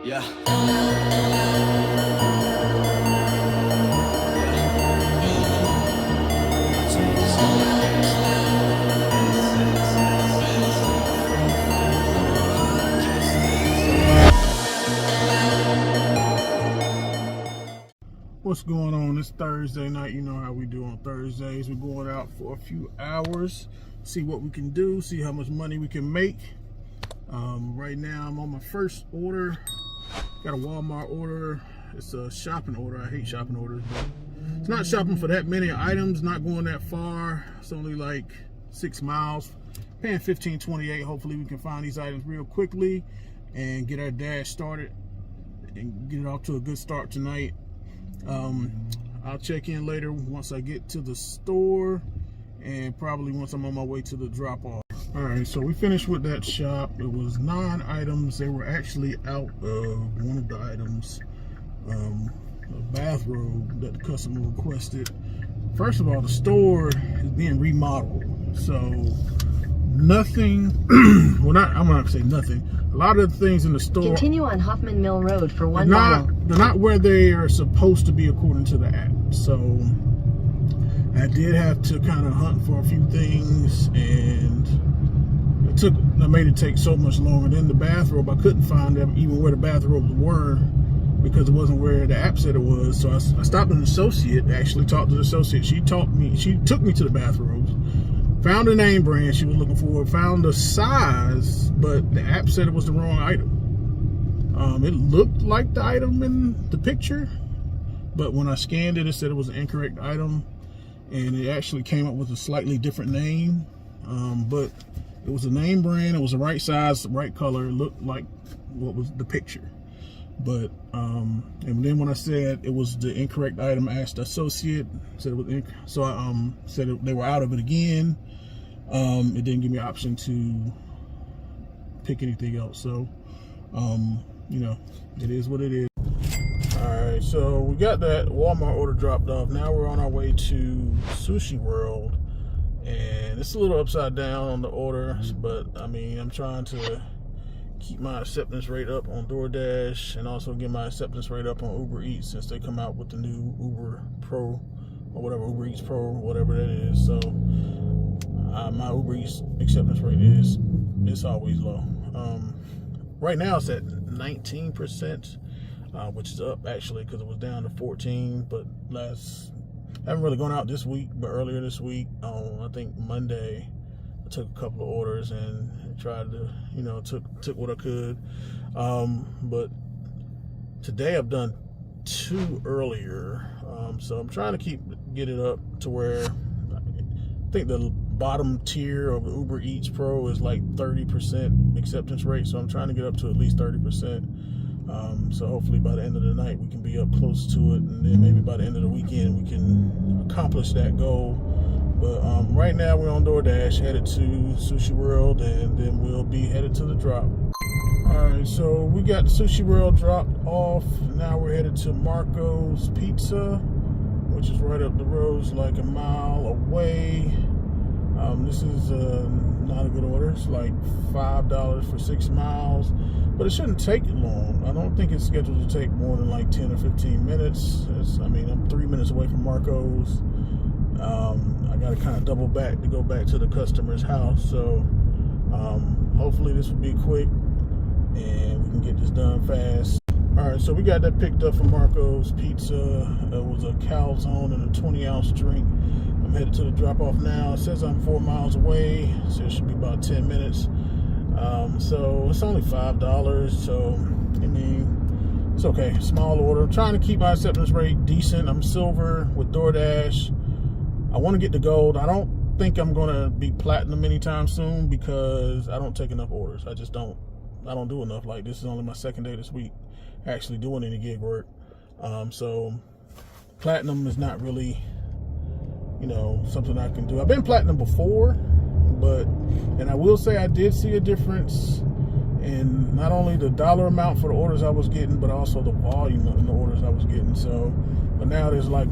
Yeah. What's going on? It's Thursday night. You know how we do on Thursdays. We're going out for a few hours, see what we can do, see how much money we can make. Right now I'm on my first order. Got a Walmart order. It's a shopping order. I hate shopping orders, but it's not shopping for that many items, not going that far. It's only like 6 miles. Paying $15.28. Hopefully we can find these items real quickly and get our dash started and get it off to a good start tonight. I'll check in later once I get to the store and probably once I'm on my way to the drop-off. Alright, so we finished with that shop. It was 9 items. They were actually out of one of the items, a bathrobe that the customer requested. First of all, the store is being remodeled, so nothing, well, I'm not gonna say nothing. A lot of the things in the store continue on Hoffman Mill Road for 1 mile. They're not where they are supposed to be according to the app. So I did have to kind of hunt for a few things, and I made it take so much longer. Than the bathrobe, I couldn't find them even where the bathrobes were because it wasn't where the app said it was. So I stopped an associate, actually talked to the associate. She took me to the bathrobes, found the name brand she was looking for, found the size, but the app said it was the wrong item. It looked like the item in the picture, but when I scanned it, it said it was an incorrect item, and it actually came up with a slightly different name. But it was a name brand, it was the right size, the right color, it looked like what was the picture. But and then when I said it was the incorrect item, I asked the associate, said it was so I said they were out of it again. It didn't give me an option to pick anything else. So you know, it is what it is. Alright, so we got that Walmart order dropped off. Now we're on our way to Sushi World, and it's a little upside down on the order, but I mean, I'm trying to keep my acceptance rate up on Doordash and also get my acceptance rate up on Uber Eats since they come out with the new Uber Pro or whatever, Uber Eats Pro, whatever that is. So my Uber Eats acceptance rate it's always low. Right now it's at 19%, which is up actually because it was down to 14. But I haven't really gone out this week, but earlier this week, I think Monday, I took a couple of orders and tried to, you know, took what I could. But today I've done 2 earlier, so I'm trying to get it up to where I think the bottom tier of Uber Eats Pro is like 30% acceptance rate, so I'm trying to get up to at least 30%. So hopefully by the end of the night we can be up close to it, and then maybe by the end of the weekend we can accomplish that goal. But right now we're on Doordash, headed to Sushi World, and then we'll be headed to the drop. Alright, so we got the Sushi World dropped off. Now we're headed to Marco's Pizza, which is right up the road, it's like a mile away. This is not a good order. It's like $5 for 6 miles, but it shouldn't take long. I don't think it's scheduled to take more than like 10 or 15 minutes. I mean, I'm 3 minutes away from Marco's. I got to kind of double back to go back to the customer's house. So hopefully this will be quick and we can get this done fast. All right, so we got that picked up from Marco's Pizza. It was a calzone and a 20-ounce drink. I'm headed to the drop-off now. It says I'm 4 miles away, so it should be about 10 minutes. So it's only $5, so I mean, it's okay. Small order. I'm trying to keep my acceptance rate decent. I'm silver with Doordash. I want to get the gold. I don't think I'm going to be platinum anytime soon because I don't take enough orders. I don't do enough. Like, this is only my 2nd day this week actually doing any gig work. So platinum is not really, you know, something I can do. I've been platinum before, and I will say I did see a difference in not only the dollar amount for the orders I was getting, but also the volume of the orders I was getting. So, but now there's like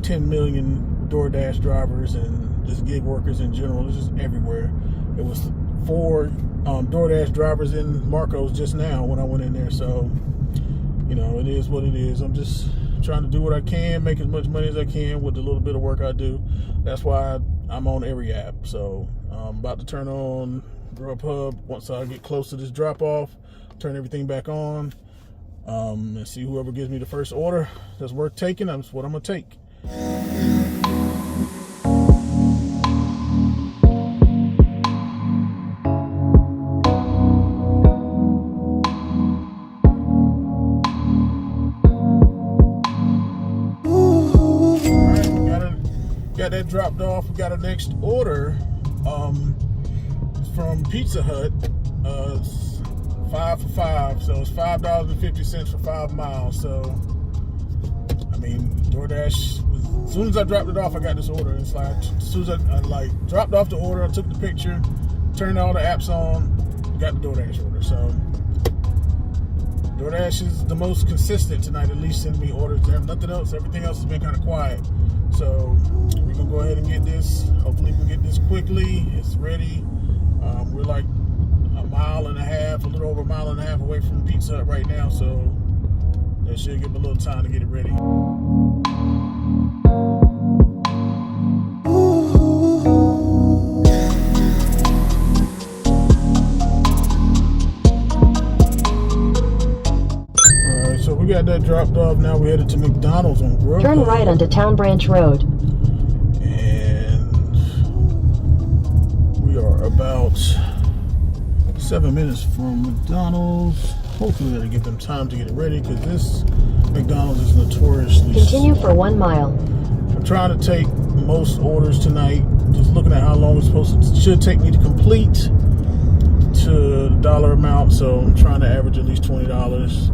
10 million Doordash drivers and just gig workers in general. It's just everywhere. It was 4 DoorDash drivers in Marco's just now when I went in there. So you know, it is what it is. I'm just trying to do what I can, make as much money as I can with the little bit of work I do. That's why I'm on every app. So I'm about to turn on Grubhub once I get close to this drop off, turn everything back on, and see whoever gives me the first order that's worth taking. That's what I'm gonna take. Got that dropped off. We got our next order from Pizza Hut. It's 5 for $5, so it's $5.50 for 5 miles. So I mean, Doordash. As soon as I dropped it off, I got this order. It's like as soon as I dropped off the order, I took the picture, turned all the apps on, got the Doordash order. So Doordash is the most consistent tonight, at least sending me orders. There's nothing else. Everything else has been kind of quiet. So we're gonna go ahead and get this. Hopefully we can get this quickly. It's ready. We're like a mile and a half, a little over a mile and a half away from Pizza Hut right now. So that should give me a little time to get it ready. So we got that dropped off. Now we're headed to McDonald's on Grubhub. Turn right onto Town Branch Road. And we are about 7 minutes from McDonald's. Hopefully that'll give them time to get it ready, because this McDonald's is notoriously Continue slow. for 1 mile. I'm trying to take most orders tonight. Just looking at how long it's supposed to, it should take me to complete to the dollar amount. So I'm trying to average at least $20.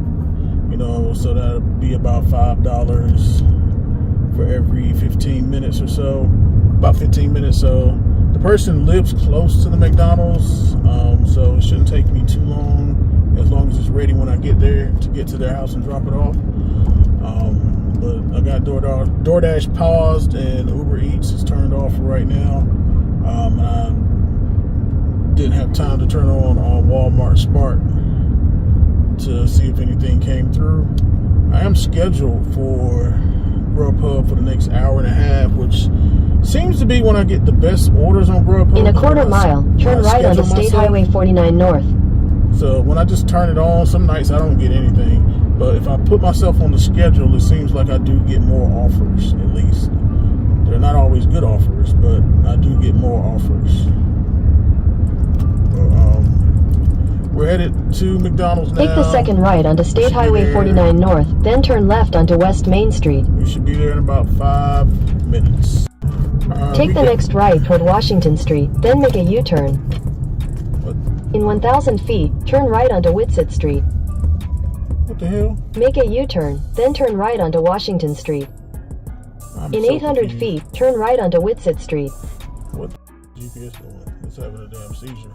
You know, so that'll be about $5 for every 15 minutes or so. About 15 minutes. So the person lives close to the McDonald's, so it shouldn't take me too long as it's ready when I get there to get to their house and drop it off. But I got DoorDash paused and Uber Eats is turned off right now. I didn't have time to turn on Walmart Spark to see if anything came through. I am scheduled for Grubhub for the next hour and a half, which seems to be when I get the best orders on Grubhub. In a quarter mile, turn right onto State Highway 49 North. So when I just turn it on, some nights I don't get anything. But if I put myself on the schedule, it seems like I do get more offers, at least. They're not always good offers, but I do get more offers. We're headed to McDonald's now. Take the second right onto State Highway 49 North, then turn left onto West Main Street. We should be there in about 5 minutes. Take the next right toward Washington Street, then make a U-turn. In 1,000 feet, turn right onto Whitsett Street. What the hell? Make a U-turn, then turn right onto Washington Street. In 800 feet, turn right onto Whitsett Street. What the GPS doing? It's having a damn seizure.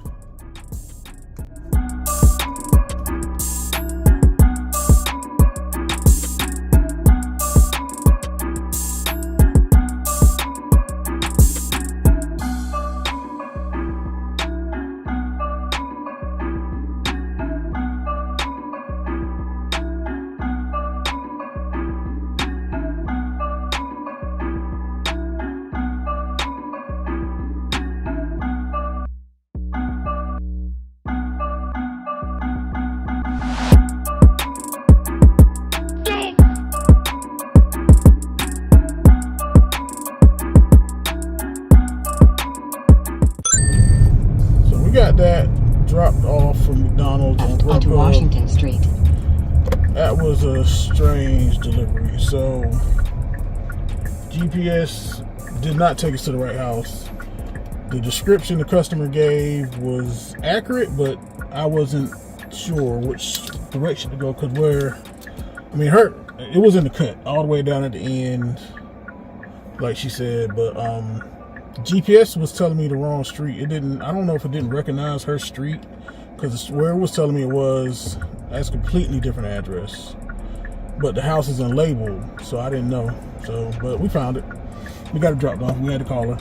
Got that dropped off from McDonald's onto Washington Street. That was a strange delivery. So GPS did not take us to the right house. The description the customer gave was accurate, but I wasn't sure which direction to go, because it was in the cut all the way down at the end, like she said, but GPS was telling me the wrong street. I don't know if it didn't recognize her street, because where it was telling me it was, that's a completely different address. But the house isn't labeled, so I didn't know. So, but we found it. We got it dropped off. We had to call her.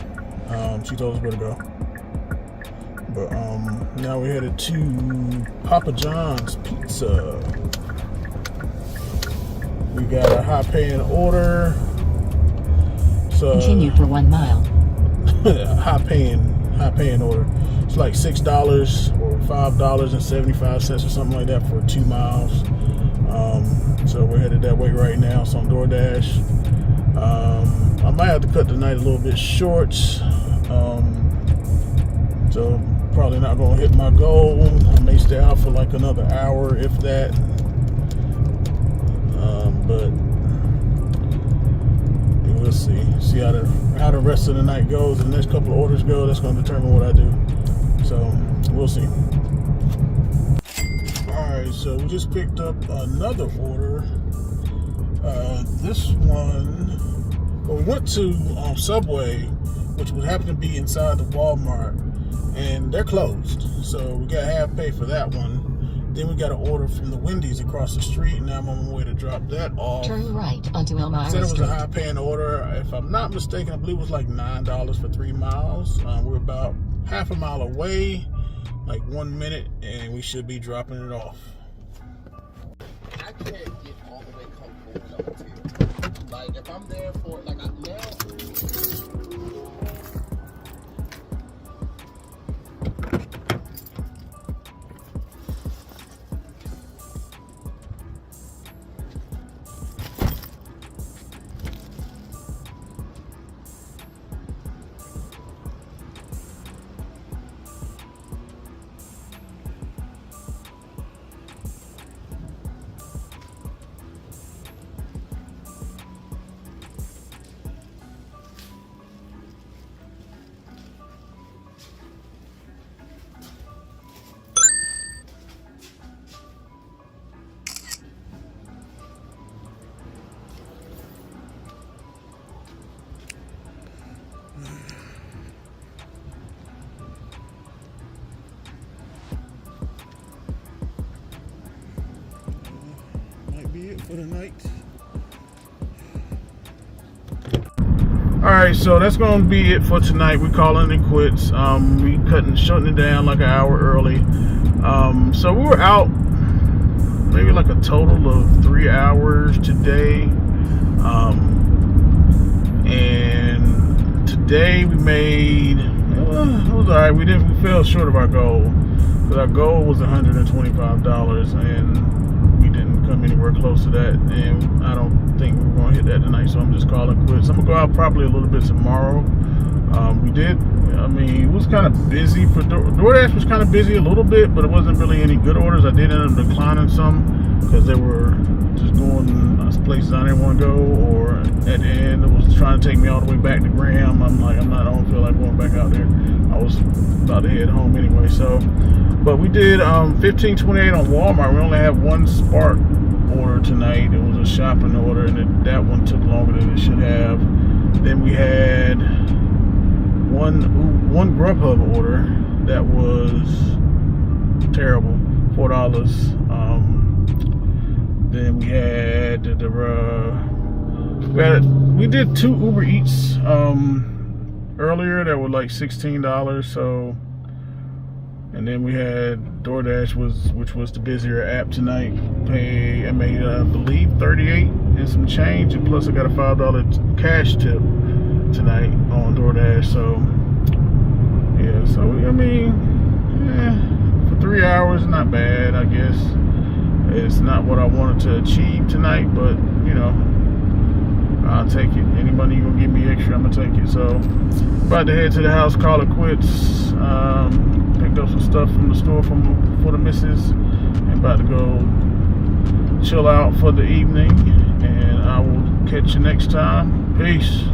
She told us where to go. But now we're headed to Papa John's Pizza. got a high paying order. So Continue for 1 mile. high paying order. It's like $6 or $5.75 or something like that for 2 miles. So we're headed that way right now. So on Doordash. I might have to cut the night a little bit short. So probably not gonna hit my goal. I may stay out for like another hour, if that. But we'll see how the rest of the night goes. The next couple of orders go, that's going to determine what I do. So we'll see. All right, so we just picked up another order. This one, well, we went to Subway, which would happen to be inside the Walmart, and they're closed. So we got half pay for that one. Then we got an order from the Wendy's across the street, and now I'm on my way to drop that off. Turn right onto Elmira Said it was Street. a high-paying order. If I'm not mistaken, I believe it was like $9 for 3 miles. We're about half a mile away, like 1 minute, and we should be dropping it off. I can't get all the way comfortable when I'm with you. Like, if I'm there for, like, now. Might be it for the night. Alright, so that's gonna be it for tonight. We're calling it quits. We shutting it down like an hour early. So we were out maybe like a total of 3 hours today. And today we made it was alright. We fell short of our goal. But our goal was $125, and we didn't come anywhere close to that, and I don't think we're going to hit that tonight, so I'm just calling quits. I'm going to go out probably a little bit tomorrow. It was kind of busy. For DoorDash was kind of busy a little bit, but it wasn't really any good orders. I did end up declining some because they were just going places I didn't want to go, or at the end it was trying to take me all the way back to Graham. I don't feel like going back out there. I was about to head home anyway, so. But we did $15.28 on Walmart. We only have one Spark order tonight. It was a shopping order, and that one took longer than it should have. Then we had one Grubhub order that was terrible, $4. Then we had we did 2 Uber Eats earlier that were like $16. So. And then we had DoorDash, which was the busier app tonight. I made, I believe, $38 and some change, and plus I got a $5 cash tip tonight on DoorDash. So yeah, for 3 hours, not bad, I guess. It's not what I wanted to achieve tonight, but I'll take it. Any money you're gonna give me extra, I'm gonna take it. So about to head to the house, call it quits. Picked up some stuff from the store for the missus, and about to go chill out for the evening, and I will catch you next time. Peace.